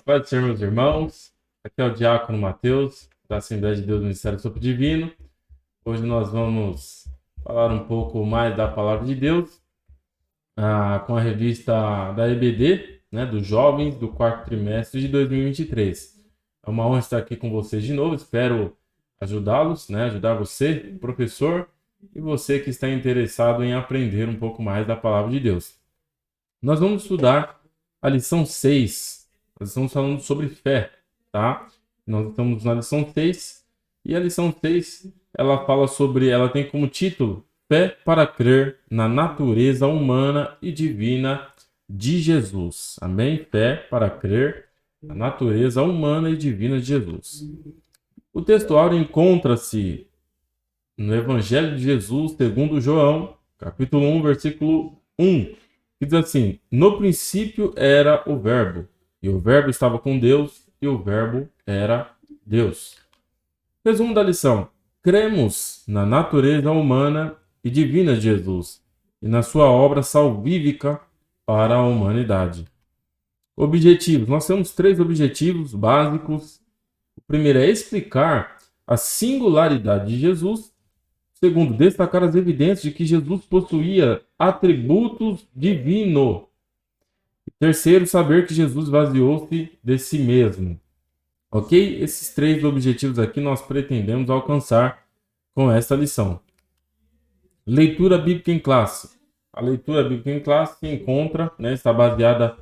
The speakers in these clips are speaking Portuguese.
Pode ser, meus irmãos. Aqui é o Diácono Mateus, da Assembleia de Deus do Ministério Sopro Divino. Hoje nós vamos falar um pouco mais da Palavra de Deus com a revista da EBD, né, dos jovens do quarto trimestre de 2023. É uma honra estar aqui com vocês de novo. Espero ajudá-los, né, ajudar você, professor, e você que está interessado em aprender um pouco mais da Palavra de Deus. Nós vamos estudar a lição 6. Nós estamos falando sobre fé, tá? Nós estamos na lição 6 e a lição 6, ela tem como título Fé para crer na natureza humana e divina de Jesus. Amém? Fé para crer na natureza humana e divina de Jesus. O texto áureo encontra-se no Evangelho de Jesus segundo João, capítulo 1, versículo 1, que diz assim: no princípio era o Verbo, e o Verbo estava com Deus, e o Verbo era Deus. Resumo da lição: cremos na natureza humana e divina de Jesus, e na sua obra salvífica para a humanidade. Objetivos: nós temos 3 objetivos básicos. O primeiro é explicar a singularidade de Jesus. Segundo, destacar as evidências de que Jesus possuía atributos divinos. Terceiro, saber que Jesus esvaziou-se de si mesmo. Ok? Esses 3 objetivos aqui nós pretendemos alcançar com esta lição. Leitura bíblica em classe. A leitura bíblica em classe se encontra, está baseada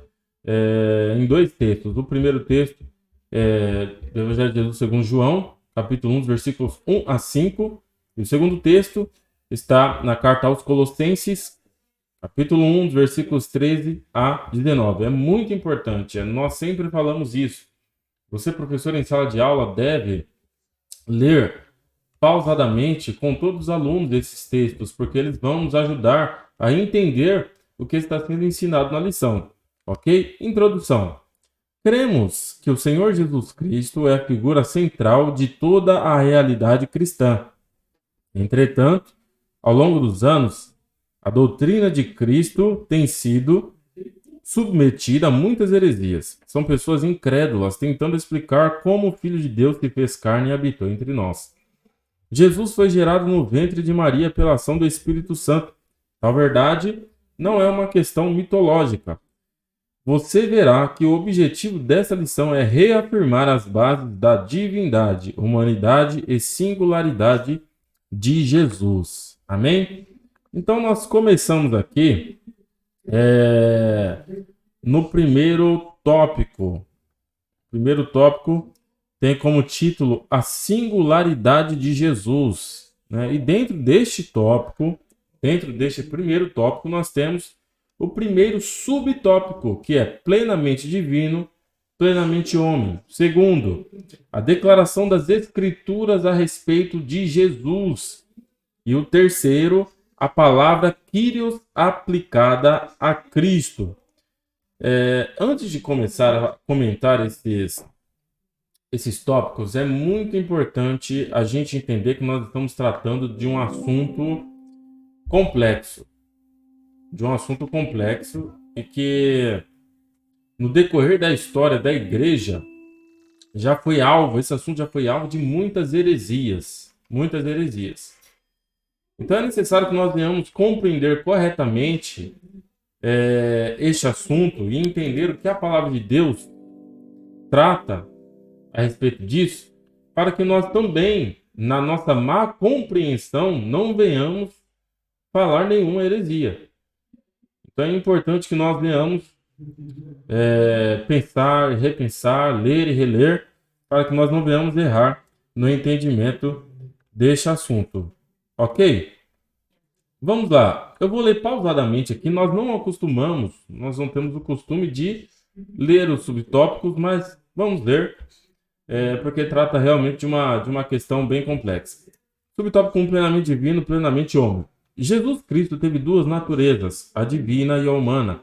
em 2 textos. O primeiro texto é do Evangelho de Jesus segundo João, capítulo 1, versículos 1 a 5. E o segundo texto está na carta aos Colossenses, capítulo 1, versículos 13 a 19. É muito importante, nós sempre falamos isso. Você, professor em sala de aula, deve ler pausadamente com todos os alunos desses textos, porque eles vão nos ajudar a entender o que está sendo ensinado na lição. Ok? Introdução. Cremos que o Senhor Jesus Cristo é a figura central de toda a realidade cristã. Entretanto, ao longo dos anos, a doutrina de Cristo tem sido submetida a muitas heresias. São pessoas incrédulas tentando explicar como o Filho de Deus se fez carne e habitou entre nós. Jesus foi gerado no ventre de Maria pela ação do Espírito Santo. Tal verdade não é uma questão mitológica. Você verá que o objetivo dessa lição é reafirmar as bases da divindade, humanidade e singularidade de Jesus. Amém? Então nós começamos aqui no primeiro tópico. O primeiro tópico tem como título a singularidade de Jesus. E dentro deste primeiro tópico, nós temos o primeiro subtópico, que é plenamente divino, plenamente homem. Segundo, a declaração das Escrituras a respeito de Jesus. E o terceiro, a palavra Kyrios aplicada a Cristo. Antes de começar a comentar esses tópicos, é muito importante a gente entender que nós estamos tratando de um assunto complexo. E que no decorrer da história da igreja, esse assunto já foi alvo de muitas heresias. Então é necessário que nós venhamos compreender corretamente este assunto e entender o que a palavra de Deus trata a respeito disso, para que nós também, na nossa má compreensão, não venhamos falar nenhuma heresia. Então é importante que nós venhamos pensar, repensar, ler e reler, para que nós não venhamos errar no entendimento deste assunto. Ok? Vamos lá. Eu vou ler pausadamente aqui. Nós não temos o costume de ler os subtópicos, mas vamos ler, porque trata realmente de uma questão bem complexa. Subtópico 1, plenamente divino, plenamente homem. Jesus Cristo teve 2 naturezas, a divina e a humana.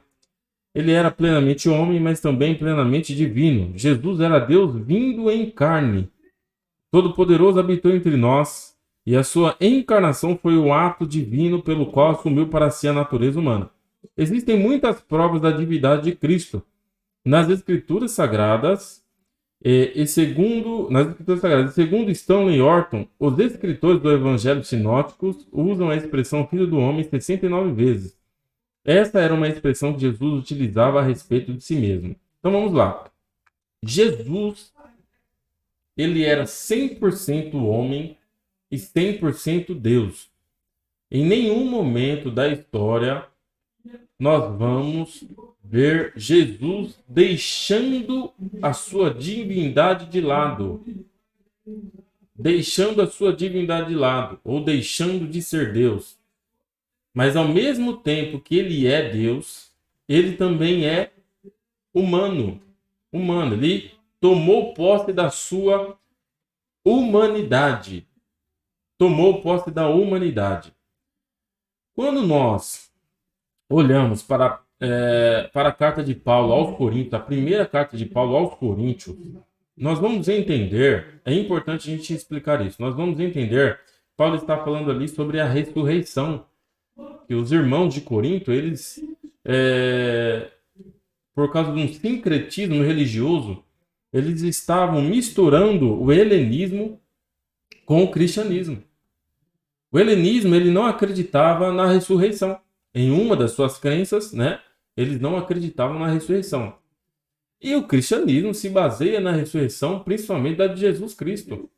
Ele era plenamente homem, mas também plenamente divino. Jesus era Deus vindo em carne. Todo-Poderoso habitou entre nós, e a sua encarnação foi o ato divino pelo qual assumiu para si a natureza humana. Existem muitas provas da divindade de Cristo. nas Escrituras Sagradas, segundo Stanley Orton, os escritores do Evangelho sinóticos usam a expressão filho do homem 69 vezes. Essa era uma expressão que Jesus utilizava a respeito de si mesmo. Então vamos lá. Jesus, ele era 100% homem e 100% Deus. Em nenhum momento da história nós vamos ver Jesus deixando a sua divindade de lado. Deixando a sua divindade de lado, ou deixando de ser Deus. Mas ao mesmo tempo que ele é Deus, ele também é humano. Ele tomou posse da sua humanidade. Tomou posse da humanidade. Quando nós olhamos para a carta de Paulo aos Coríntios, a primeira carta de Paulo aos Coríntios, nós vamos entender, é importante a gente explicar isso, nós vamos entender, Paulo está falando ali sobre a ressurreição, que os irmãos de Corinto, eles, por causa de um sincretismo religioso, eles estavam misturando o helenismo com o cristianismo. O helenismo, ele não acreditava na ressurreição. Em uma das suas crenças, né, eles não acreditavam na ressurreição. E o cristianismo se baseia na ressurreição, principalmente da de Jesus Cristo.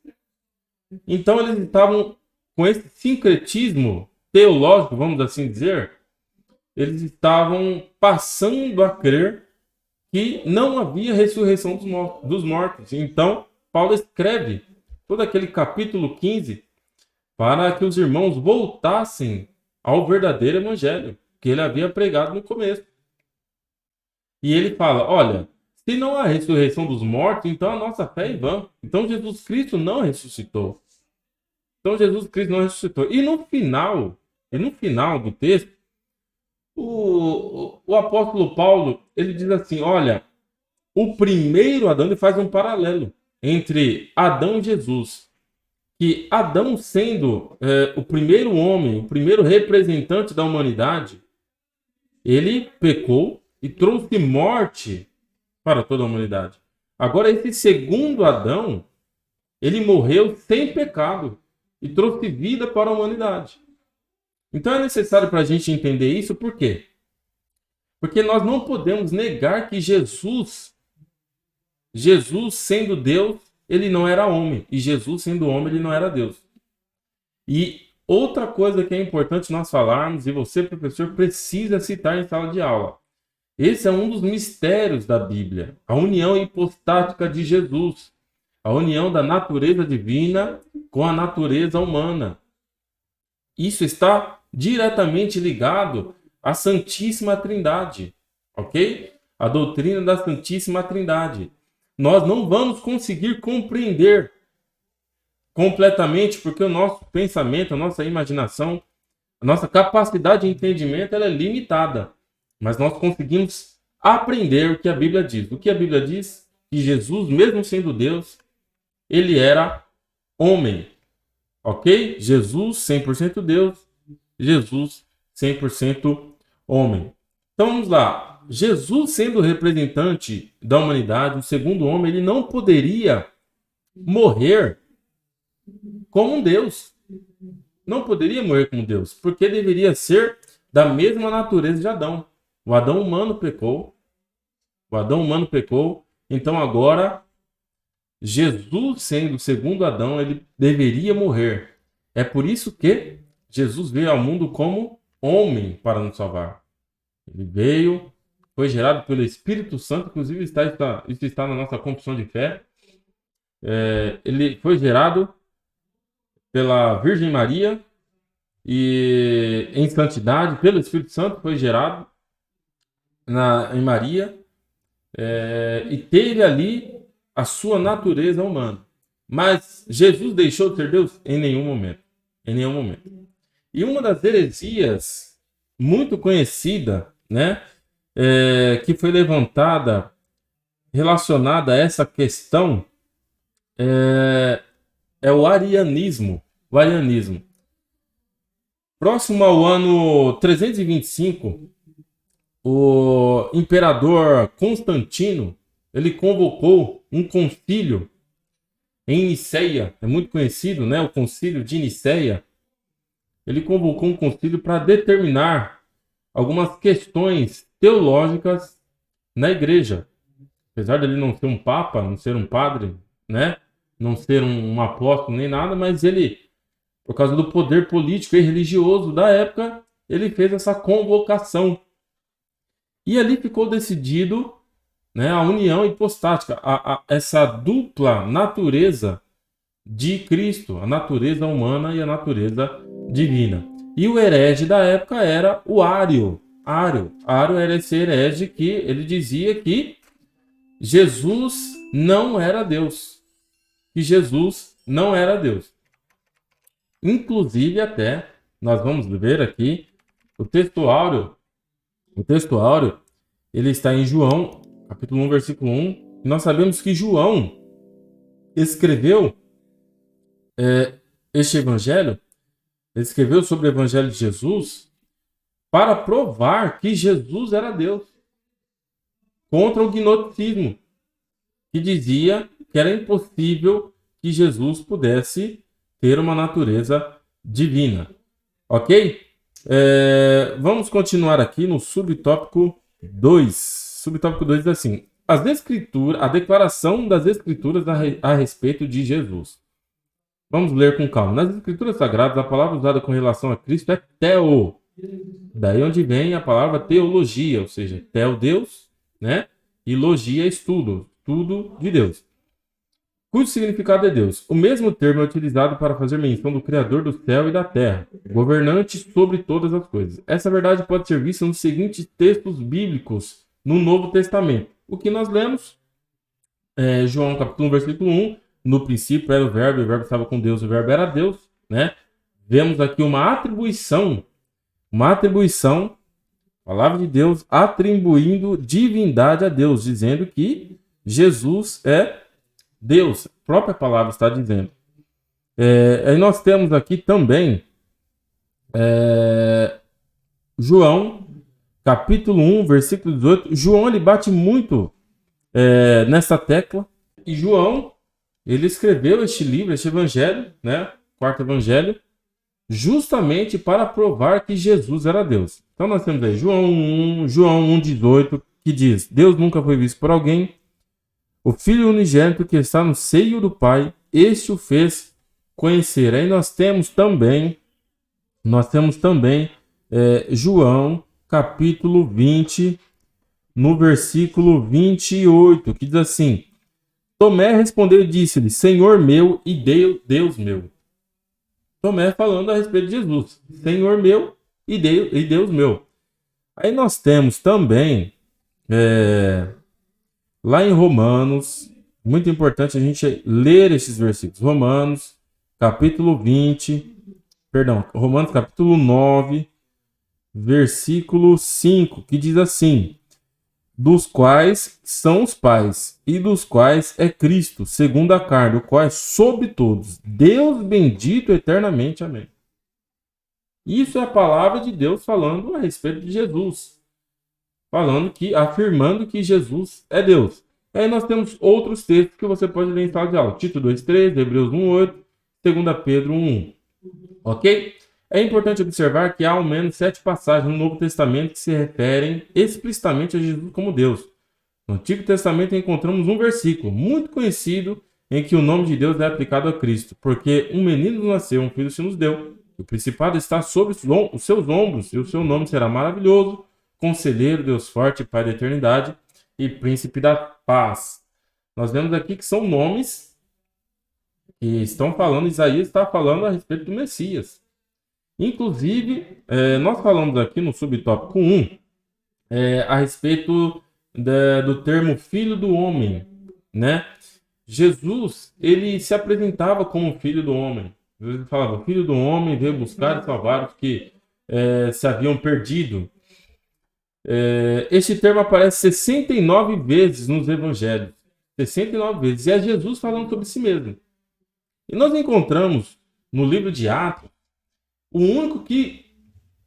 Então eles estavam com esse sincretismo teológico, vamos assim dizer, eles estavam passando a crer que não havia ressurreição dos mortos. Então, Paulo escreve todo aquele capítulo 15 para que os irmãos voltassem ao verdadeiro evangelho que ele havia pregado no começo. E ele fala, olha, se não há ressurreição dos mortos, então a nossa fé é vã. Então Jesus Cristo não ressuscitou. E no final do texto, o apóstolo Paulo, ele diz assim, olha, o primeiro Adão, ele faz um paralelo entre Adão e Jesus. Que Adão, sendo o primeiro homem, o primeiro representante da humanidade, ele pecou e trouxe morte para toda a humanidade. Agora, esse segundo Adão, ele morreu sem pecado e trouxe vida para a humanidade. Então é necessário para a gente entender isso, por quê? Porque nós não podemos negar que Jesus, sendo Deus, ele não era homem. E Jesus, sendo homem, ele não era Deus. E outra coisa que é importante nós falarmos, e você, professor, precisa citar em sala de aula. Esse é um dos mistérios da Bíblia. A união hipostática de Jesus. A união da natureza divina com a natureza humana. Isso está diretamente ligado à Santíssima Trindade. Ok? A doutrina da Santíssima Trindade. Nós não vamos conseguir compreender completamente, porque o nosso pensamento, a nossa imaginação, a nossa capacidade de entendimento ela é limitada. Mas nós conseguimos aprender o que a Bíblia diz. O que a Bíblia diz? Que Jesus, mesmo sendo Deus, ele era homem. Ok? Jesus, 100% Deus. Jesus, 100% homem. Então vamos lá. Jesus, sendo representante da humanidade, o segundo homem, ele não poderia morrer como um Deus. Não poderia morrer como Deus, porque deveria ser da mesma natureza de Adão. O Adão humano pecou. Então agora, Jesus, sendo o segundo Adão, ele deveria morrer. É por isso que Jesus veio ao mundo como homem para nos salvar. Ele veio, foi gerado pelo Espírito Santo, inclusive isso está na nossa confissão de fé. Ele foi gerado pela Virgem Maria e em santidade, pelo Espírito Santo, foi gerado em Maria e teve ali a sua natureza humana. Mas Jesus deixou de ser Deus? Em nenhum momento. E uma das heresias muito conhecida, né, que foi levantada relacionada a essa questão é o arianismo. Próximo ao ano 325 o imperador Constantino, ele convocou um concílio em Niceia, é muito conhecido, né? O concílio de Niceia. Ele convocou um concílio para determinar algumas questões teológicas na igreja. Apesar dele não ser um papa, não ser um padre, né? Não ser um apóstolo nem nada, mas ele, por causa do poder político e religioso da época, ele fez essa convocação. E ali ficou decidido, né, a união hipostática, essa dupla natureza de Cristo, a natureza humana e a natureza divina. E o herege da época era o Ário. Ário era esse herege que ele dizia que Jesus não era Deus. Que Jesus não era Deus. Inclusive até, nós vamos ver aqui, o texto áureo, ele está em João, capítulo 1, versículo 1. E nós sabemos que João escreveu este evangelho, ele escreveu sobre o evangelho de Jesus para provar que Jesus era Deus. Contra o gnosticismo, que dizia que era impossível que Jesus pudesse ter uma natureza divina. Ok? Vamos continuar aqui no subtópico 2. Subtópico 2 diz assim: a declaração das Escrituras a respeito de Jesus. Vamos ler com calma. Nas Escrituras Sagradas, a palavra usada com relação a Cristo é teo. Daí onde vem a palavra teologia, ou seja, teo, Deus, né? E logia, estudo de Deus. Cujo significado é Deus. O mesmo termo é utilizado para fazer menção do Criador do céu e da terra, governante sobre todas as coisas. Essa verdade pode ser vista nos seguintes textos bíblicos no Novo Testamento. O que nós lemos, João capítulo 1, versículo 1, no princípio era o verbo estava com Deus, o verbo era Deus, né? Vemos aqui uma atribuição, a palavra de Deus atribuindo divindade a Deus, dizendo que Jesus é Deus, a própria palavra está dizendo. Aí nós temos aqui também João, capítulo 1, versículo 18. João, ele bate muito nessa tecla. E João, ele escreveu este livro, este evangelho, né? Quarto evangelho, justamente para provar que Jesus era Deus. Então nós temos aí João 1:18, que diz: Deus nunca foi visto por alguém. O Filho unigênito que está no seio do Pai, este o fez conhecer. Aí nós temos também João, capítulo 20, no versículo 28, que diz assim: Tomé respondeu e disse-lhe: Senhor meu e Deus meu. Tomé falando a respeito de Jesus. Senhor meu e Deus meu. Aí nós temos também lá em Romanos, muito importante a gente ler esses versículos. Romanos, capítulo 9, versículo 5, que diz assim: dos quais são os pais, e dos quais é Cristo, segundo a carne, o qual é sobre todos, Deus bendito eternamente. Amém. Isso é a palavra de Deus falando a respeito de Jesus. Afirmando que Jesus é Deus. Aí nós temos outros textos que você pode ler em sala de aula. Tito 2:3, Hebreus 1:8, 2 Pedro 1:1. Ok? É importante observar que há ao menos 7 passagens no Novo Testamento que se referem explicitamente a Jesus como Deus. No Antigo Testamento encontramos um versículo muito conhecido em que o nome de Deus é aplicado a Cristo. Porque um menino nos nasceu, um filho se nos deu. O principado está sobre os seus ombros e o seu nome será maravilhoso, Conselheiro, Deus forte, Pai da eternidade e Príncipe da paz. Nós vemos aqui que são nomes que estão falando, Isaías está falando a respeito do Messias. Inclusive, nós falamos aqui no subtópico 1 a respeito do termo Filho do Homem, né? Jesus, ele se apresentava como Filho do Homem. Ele falava: Filho do Homem veio buscar e salvar os que se haviam perdido. Este termo aparece 69 vezes nos evangelhos. 69 vezes. E é Jesus falando sobre si mesmo. E nós encontramos no livro de Atos o único que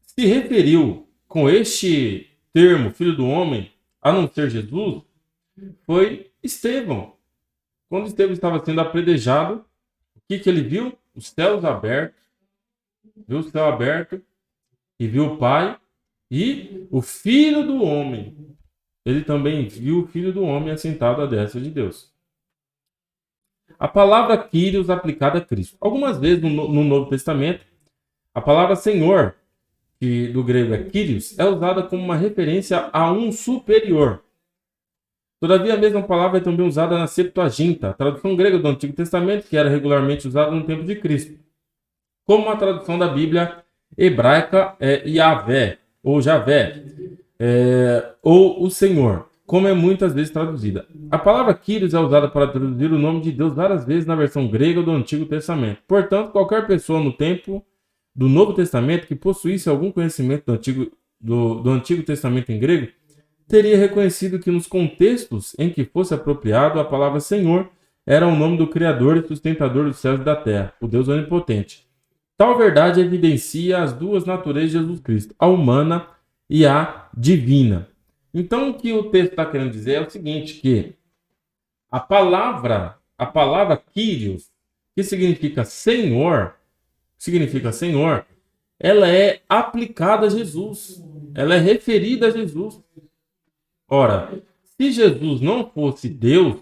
se referiu com este termo Filho do Homem, a não ser Jesus, foi Estevão. Quando Estevão estava sendo apedrejado, o que ele viu? Os céus abertos, viu o céu aberto e viu o Pai e o Filho do Homem. Ele também viu o Filho do Homem assentado à destra de Deus. A palavra Kyrios aplicada a Cristo. Algumas vezes no Novo Testamento, a palavra Senhor, que do grego é Kyrios, é usada como uma referência a um superior. Todavia, a mesma palavra é também usada na Septuaginta, a tradução grega do Antigo Testamento, que era regularmente usada no tempo de Cristo, como uma tradução da Bíblia hebraica Yahvé, ou Javé, ou o Senhor, como é muitas vezes traduzida. A palavra Kyrios é usada para traduzir o nome de Deus várias vezes na versão grega do Antigo Testamento. Portanto, qualquer pessoa no tempo do Novo Testamento que possuísse algum conhecimento do Antigo Testamento em grego, teria reconhecido que nos contextos em que fosse apropriado, a palavra Senhor era o nome do Criador e sustentador dos céus e da terra, o Deus onipotente. Tal verdade evidencia as duas naturezas de Jesus Cristo, a humana e a divina. Então, o que o texto está querendo dizer é o seguinte, que a palavra Kyrios, que significa Senhor, ela é aplicada a Jesus, ela é referida a Jesus. Ora, se Jesus não fosse Deus,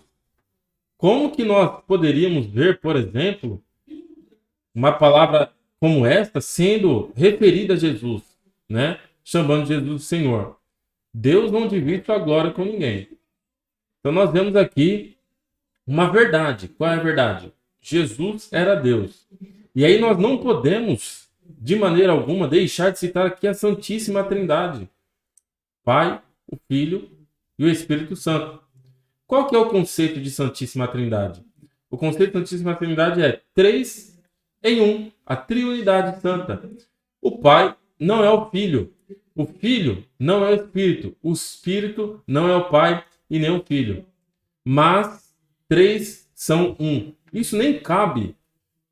como que nós poderíamos ver, por exemplo, uma palavra como esta sendo referida a Jesus, né? Chamando Jesus de Senhor. Deus não divide sua glória com ninguém. Então nós vemos aqui uma verdade. Qual é a verdade? Jesus era Deus. E aí nós não podemos, de maneira alguma, deixar de citar aqui a Santíssima Trindade. Pai, o Filho e o Espírito Santo. Qual que é o conceito de Santíssima Trindade? O conceito de Santíssima Trindade é 3 em 1, a triunidade santa. O Pai não é o Filho, o Filho não é o Espírito não é o Pai e nem o Filho. Mas 3 são 1. Isso nem cabe,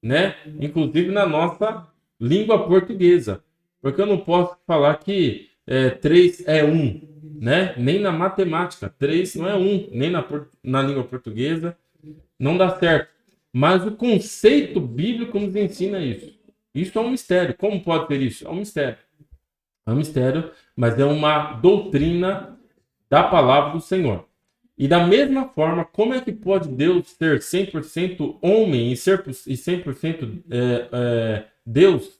né? Inclusive na nossa língua portuguesa. Porque eu não posso falar que 3 é 1. Né? Nem na matemática, 3 não é 1, nem na língua portuguesa, não dá certo. Mas o conceito bíblico nos ensina isso. Isso é um mistério. Como pode ser isso? É um mistério. É um mistério, mas é uma doutrina da palavra do Senhor. E da mesma forma, como é que pode Deus ser 100% homem e 100% Deus?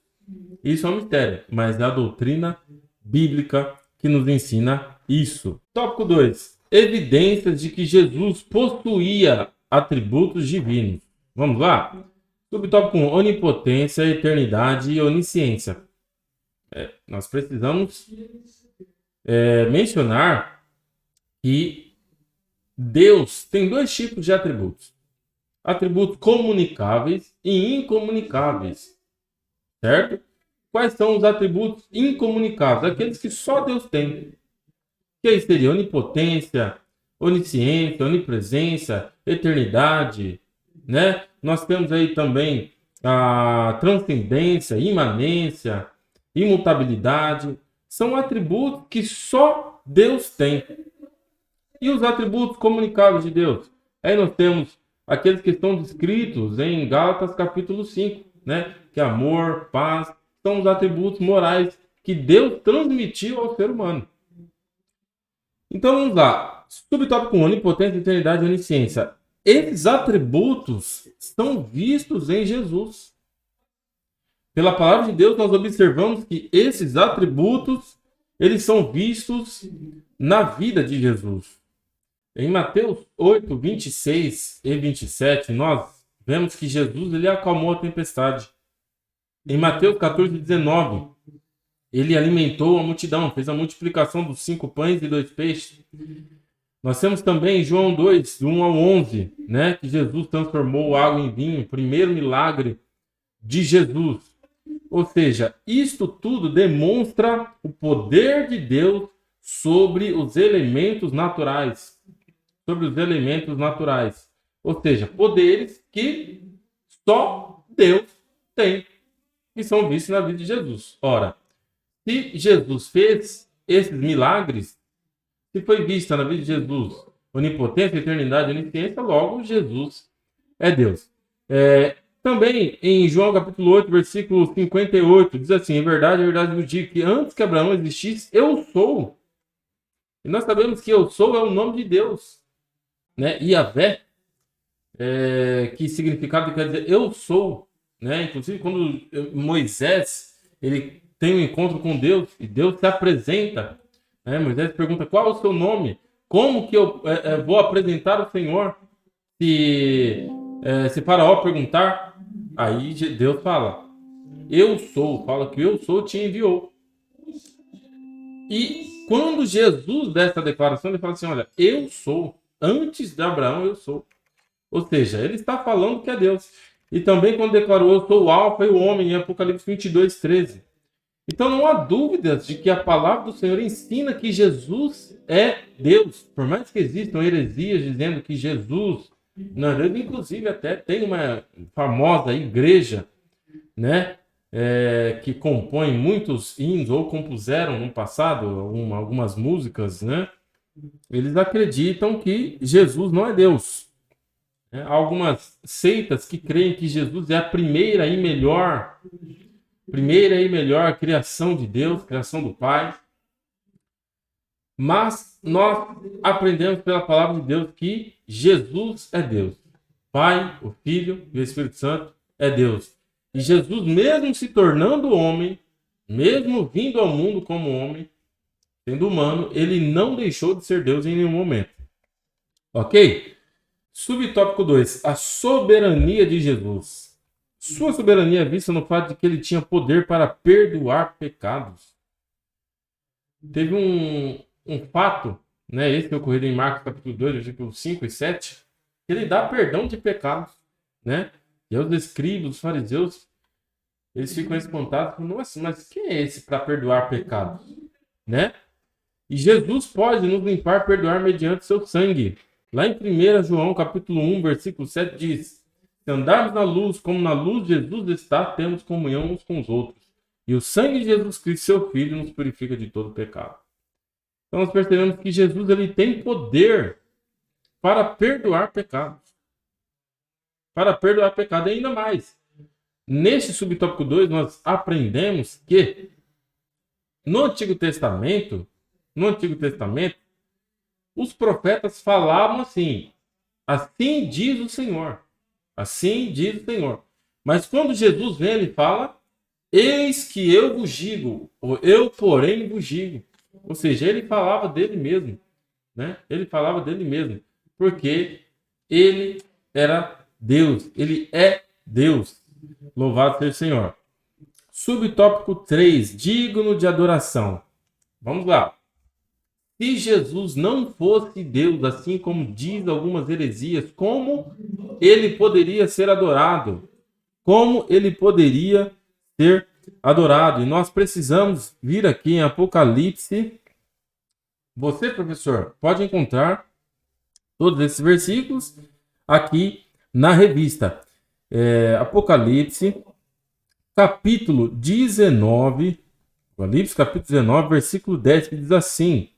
Isso é um mistério, mas é a doutrina bíblica que nos ensina isso. Tópico 2. Evidências de que Jesus possuía atributos divinos. Vamos lá? Subtópico 1. Onipotência, eternidade e onisciência. Nós precisamos mencionar que Deus tem 2 tipos de atributos. Atributos comunicáveis e incomunicáveis. Certo? Quais são os atributos incomunicáveis? Aqueles que só Deus tem. Que aí seria onipotência, onisciência, onipresença, eternidade, né? Nós temos aí também a transcendência, imanência, imutabilidade. São atributos que só Deus tem. E os atributos comunicáveis de Deus? Aí nós temos aqueles que estão descritos em Gálatas capítulo 5, né? Que é amor, paz, são os atributos morais que Deus transmitiu ao ser humano. Então vamos lá. Subtópico 1, onipotência, eternidade e onisciência. Esses atributos são vistos em Jesus. Pela palavra de Deus, nós observamos que esses atributos, eles são vistos na vida de Jesus. Em Mateus 8, 26 e 27, nós vemos que Jesus ele acalmou a tempestade. Em Mateus 14, 19, ele alimentou a multidão, fez a multiplicação dos 5 pães e 2 peixes. Nós temos também em João 2, 1 ao 11, né, que Jesus transformou água em vinho, o primeiro milagre de Jesus. Ou seja, isto tudo demonstra o poder de Deus sobre os elementos naturais. Ou seja, poderes que só Deus tem e são vistos na vida de Jesus. Ora, se Jesus fez esses milagres, se foi vista na vida de Jesus onipotência, eternidade, onisciência, logo Jesus é Deus. Também em João capítulo 8, versículo 58, diz assim: em verdade vos digo que antes que Abraão existisse, eu sou. E nós sabemos que eu sou é o nome de Deus, né? Yahvé, que significado quer dizer eu sou, né? Inclusive quando Moisés ele tem um encontro com Deus e Deus se apresenta, né? Moisés pergunta: qual é o seu nome? Como que eu vou apresentar o Senhor se Faraó perguntar? Aí Deus fala: eu sou, fala que eu sou te enviou. E quando Jesus dá essa declaração, ele fala assim: olha, eu sou, antes de Abraão eu sou. Ou seja, ele está falando que é Deus. E também quando declarou: eu sou o Alfa e o Ômega, em Apocalipse 22, 13. Então não há dúvidas de que a palavra do Senhor ensina que Jesus é Deus. Por mais que existam heresias dizendo que Jesus não é Deus, inclusive até tem uma famosa igreja, né, que compõe muitos hinos ou compuseram no passado algumas músicas, né? Eles acreditam que Jesus não é Deus. Há algumas seitas que creem que Jesus é a primeira e melhor criação de Deus, criação do Pai. Mas nós aprendemos pela palavra de Deus que Jesus é Deus. Pai, o Filho e o Espírito Santo é Deus. E Jesus, mesmo se tornando homem, mesmo vindo ao mundo como homem, sendo humano, ele não deixou de ser Deus em nenhum momento. Ok? Subtópico 2. A soberania de Jesus. Sua soberania é vista no fato de que ele tinha poder para perdoar pecados. Teve um fato, né, esse que ocorreu em Marcos capítulo 2, versículos 5 e 7, que ele dá perdão de pecados, né? E os escribas, os fariseus, eles ficam espantados, nossa, mas quem é esse para perdoar pecados, né? E Jesus pode nos limpar, perdoar mediante seu sangue. Lá em 1 João capítulo 1, versículo 7 diz: se andarmos na luz, como na luz Jesus está, temos comunhão uns com os outros. E o sangue de Jesus Cristo, seu Filho, nos purifica de todo pecado. Então nós percebemos que Jesus ele tem poder para perdoar pecados. Para perdoar pecado, e ainda mais. Neste subtópico 2, nós aprendemos que no Antigo Testamento, os profetas falavam assim: assim diz o Senhor. Assim diz o Senhor. Mas quando Jesus vem, ele fala: eis que eu vos digo, ou eu porém vos digo. Ou seja, ele falava dele mesmo, né? Ele falava dele mesmo, porque ele era Deus, ele é Deus. Louvado seja o Senhor. Subtópico 3, digno de adoração. Vamos lá. Se Jesus não fosse Deus, assim como diz algumas heresias, como ele poderia ser adorado? Como ele poderia ser adorado? E nós precisamos vir aqui em Apocalipse. Você, professor, pode encontrar todos esses versículos aqui na revista. Apocalipse, capítulo 19. Apocalipse, capítulo 19, versículo 10, que diz assim: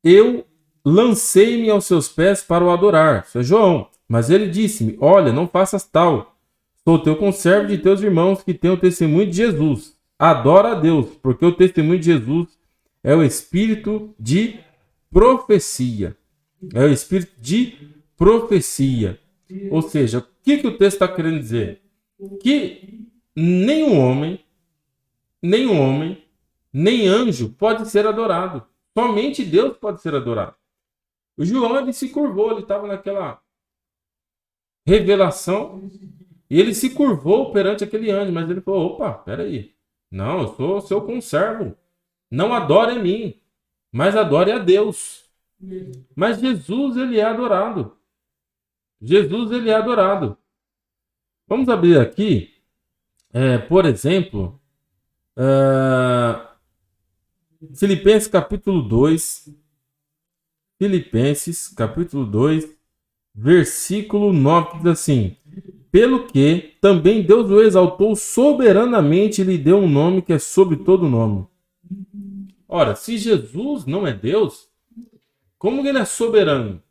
eu lancei-me aos seus pés para o adorar. Isso é João. Mas ele disse-me: olha, não faças tal. Sou teu conservo de teus irmãos que têm o testemunho de Jesus. Adora a Deus, porque o testemunho de Jesus é o espírito de profecia. É o espírito de profecia. Ou seja, o que o texto está querendo dizer? Que nenhum homem, nem anjo pode ser adorado. Somente Deus pode ser adorado. O João, ele se curvou, ele estava naquela revelação, e ele se curvou perante aquele anjo, mas ele falou: opa, peraí, não, eu sou seu conservo, não adore a mim, mas adore a Deus. Mas Jesus, ele é adorado. Jesus, ele é adorado. Vamos abrir aqui, por exemplo, Filipenses capítulo 2, Filipenses capítulo 2, versículo 9, diz assim: pelo que também Deus o exaltou soberanamente e lhe deu um nome que é sobre todo nome. Ora, se Jesus não é Deus, como ele é soberano?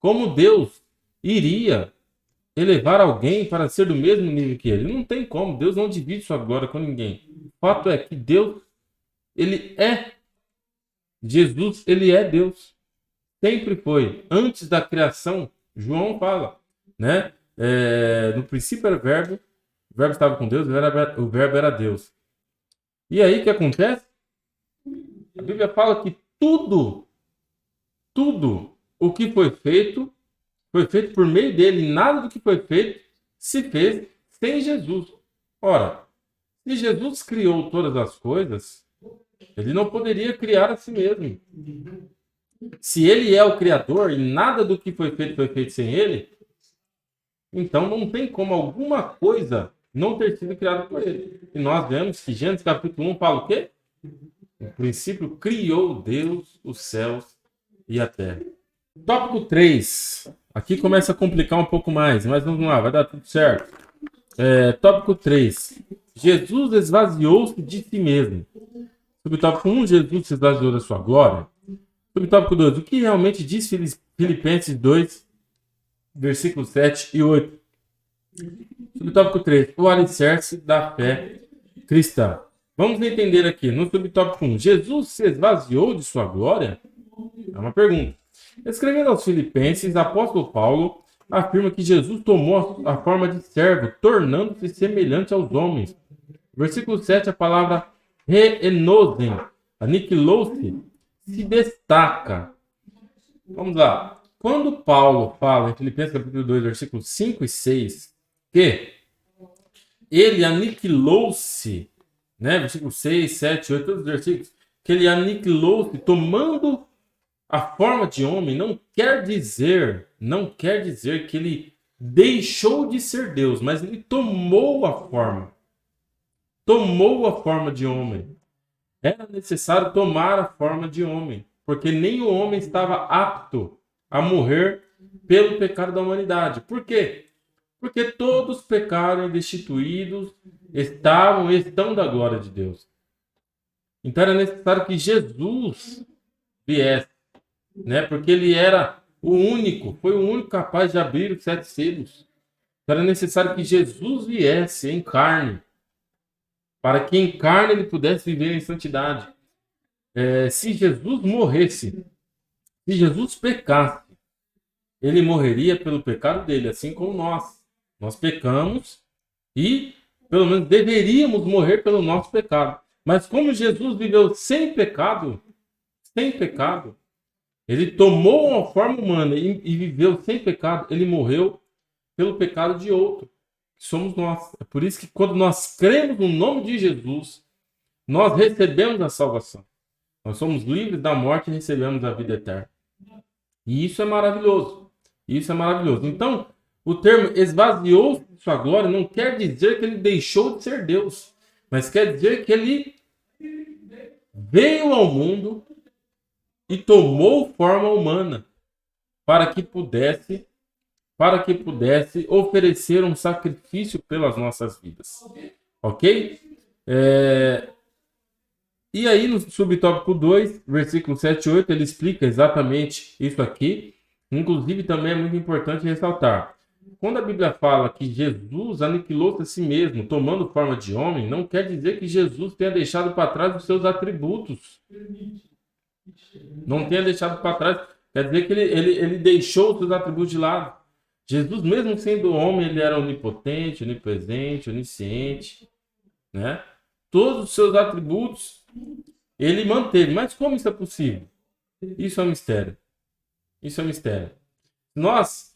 Como Deus iria elevar alguém para ser do mesmo nível que ele? Não tem como. Deus não divide sua glória com ninguém. O fato é que Deus, ele é Jesus, ele é Deus. Sempre foi. Antes da criação, João fala, né? No princípio era o verbo estava com Deus, o verbo era Deus. E aí o que acontece? A Bíblia fala que tudo o que foi feito por meio dele. Nada do que foi feito se fez sem Jesus. Ora, se Jesus criou todas as coisas, ele não poderia criar a si mesmo. Se ele é o Criador e nada do que foi feito sem ele, então não tem como alguma coisa não ter sido criada por ele. E nós vemos que Gênesis capítulo 1 fala o quê? No princípio criou Deus os céus e a terra. Tópico 3. Aqui começa a complicar um pouco mais, mas vamos lá, vai dar tudo certo. Tópico 3. Jesus esvaziou-se de si mesmo. Subtópico 1, Jesus se esvaziou da sua glória. Subtópico 2, o que realmente diz Filipenses 2, versículos 7 e 8. Subtópico 3, o alicerce da fé cristã. Vamos entender aqui, no subtópico 1, Jesus se esvaziou de sua glória? É uma pergunta. Escrevendo aos Filipenses, apóstolo Paulo afirma que Jesus tomou a forma de servo, tornando-se semelhante aos homens. Versículo 7, a palavra reenosen, aniquilou-se, se destaca. Vamos lá. Quando Paulo fala em Filipenses capítulo 2, versículos 5 e 6, que ele aniquilou-se, né? Versículo 6, 7, 8, todos os versículos, que ele aniquilou-se, tomando a forma de homem, não quer dizer que ele deixou de ser Deus, mas ele tomou a forma de homem. Era necessário tomar a forma de homem, porque nem o homem estava apto a morrer pelo pecado da humanidade. Por quê? Porque todos pecaram e destituídos estão da glória de Deus. Então era necessário que Jesus viesse, né? Porque ele era foi o único capaz de abrir os 7 selos. Então era necessário que Jesus viesse em carne, para que em carne ele pudesse viver em santidade. Se Jesus morresse, se Jesus pecasse, ele morreria pelo pecado dele, assim como nós. Nós pecamos e, pelo menos, deveríamos morrer pelo nosso pecado. Mas como Jesus viveu sem pecado, ele tomou uma forma humana e viveu sem pecado, ele morreu pelo pecado de outro, que somos nós. É por isso que quando nós cremos no nome de Jesus, nós recebemos a salvação. Nós somos livres da morte e recebemos a vida eterna. E isso é maravilhoso. Então, o termo esvaziou de sua glória não quer dizer que ele deixou de ser Deus, mas quer dizer que ele veio ao mundo e tomou forma humana para que pudesse oferecer um sacrifício pelas nossas vidas. Ok? E aí, no subtópico 2, versículo 7 e 8, ele explica exatamente isso aqui. Inclusive, também é muito importante ressaltar. Quando a Bíblia fala que Jesus aniquilou-se a si mesmo, tomando forma de homem, não quer dizer que Jesus tenha deixado para trás os seus atributos. Não tenha deixado para trás. Quer dizer que ele deixou os seus atributos de lado. Jesus, mesmo sendo homem, ele era onipotente, onipresente, onisciente, né? Todos os seus atributos ele manteve. Mas como isso é possível? Isso é um mistério. Nós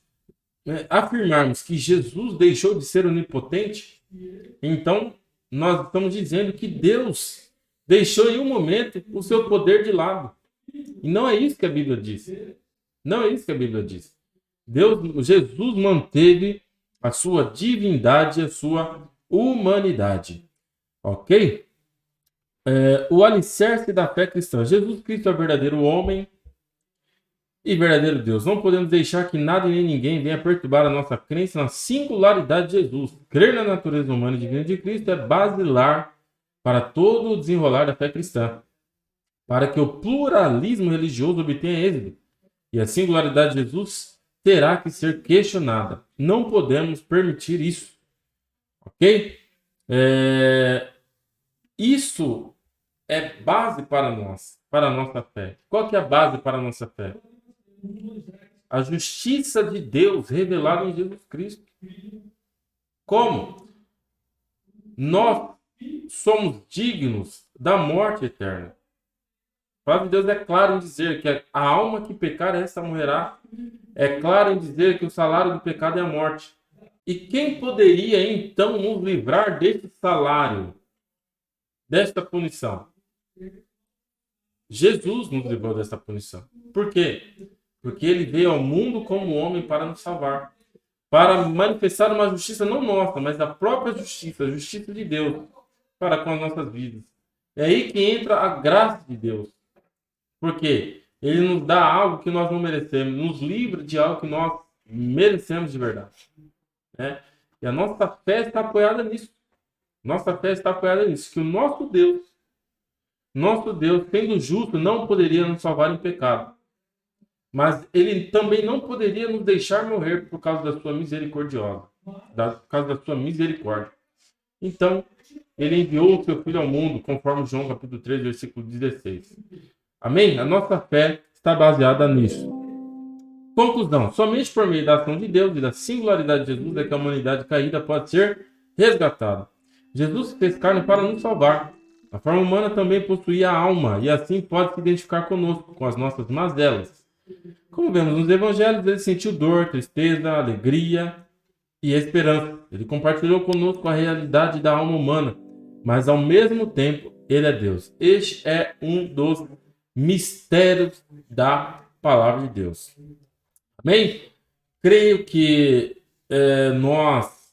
afirmarmos que Jesus deixou de ser onipotente, então nós estamos dizendo que Deus deixou em um momento o seu poder de lado. E não é isso que a Bíblia diz. Jesus manteve a sua divindade e a sua humanidade. Ok? O alicerce da fé cristã. Jesus Cristo é o verdadeiro homem e verdadeiro Deus. Não podemos deixar que nada e nem ninguém venha perturbar a nossa crença na singularidade de Jesus. Crer na natureza humana e divina de Cristo é basilar para todo o desenrolar da fé cristã. para que o pluralismo religioso obtenha êxito. E a singularidade de Jesus terá que ser questionada. Não podemos permitir isso. Ok? Isso é base para nós, para a nossa fé. Qual que é a base para a nossa fé? A justiça de Deus revelada em Jesus Cristo. Como? Nós somos dignos da morte eterna. A palavra de Deus é clara em dizer que a alma que pecar, essa morrerá. É claro em dizer que o salário do pecado é a morte. E quem poderia, então, nos livrar desse salário, desta punição? Jesus nos livrou dessa punição. Por quê? Porque ele veio ao mundo como homem para nos salvar. Para manifestar uma justiça não nossa, mas da própria justiça, a justiça de Deus, para com as nossas vidas. É aí que entra a graça de Deus. Porque ele nos dá algo que nós não merecemos, nos livra de algo que nós merecemos de verdade. Né? E a nossa fé está apoiada nisso. Nossa fé está apoiada nisso. Que o nosso Deus, sendo justo, não poderia nos salvar em pecado. Mas ele também não poderia nos deixar morrer por causa da sua misericordiosa. Por causa da sua misericórdia. Então, ele enviou o seu Filho ao mundo, conforme João capítulo 3, versículo 16. Amém? A nossa fé está baseada nisso. Conclusão. Somente por meio da ação de Deus e da singularidade de Jesus é que a humanidade caída pode ser resgatada. Jesus se fez carne para nos salvar. A forma humana também possuía a alma e assim pode se identificar conosco, com as nossas mazelas. Como vemos nos evangelhos, ele sentiu dor, tristeza, alegria e esperança. Ele compartilhou conosco a realidade da alma humana, mas ao mesmo tempo ele é Deus. Este é um dos mistérios da palavra de Deus. Amém? Creio que nós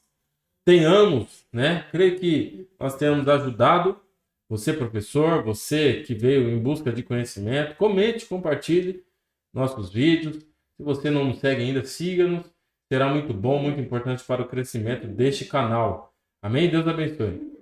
tenhamos, creio que nós tenhamos ajudado você, professor, você que veio em busca de conhecimento. Comente, compartilhe nossos vídeos. Se você não nos segue ainda, siga-nos. Será muito bom, muito importante para o crescimento deste canal. Amém? Deus abençoe.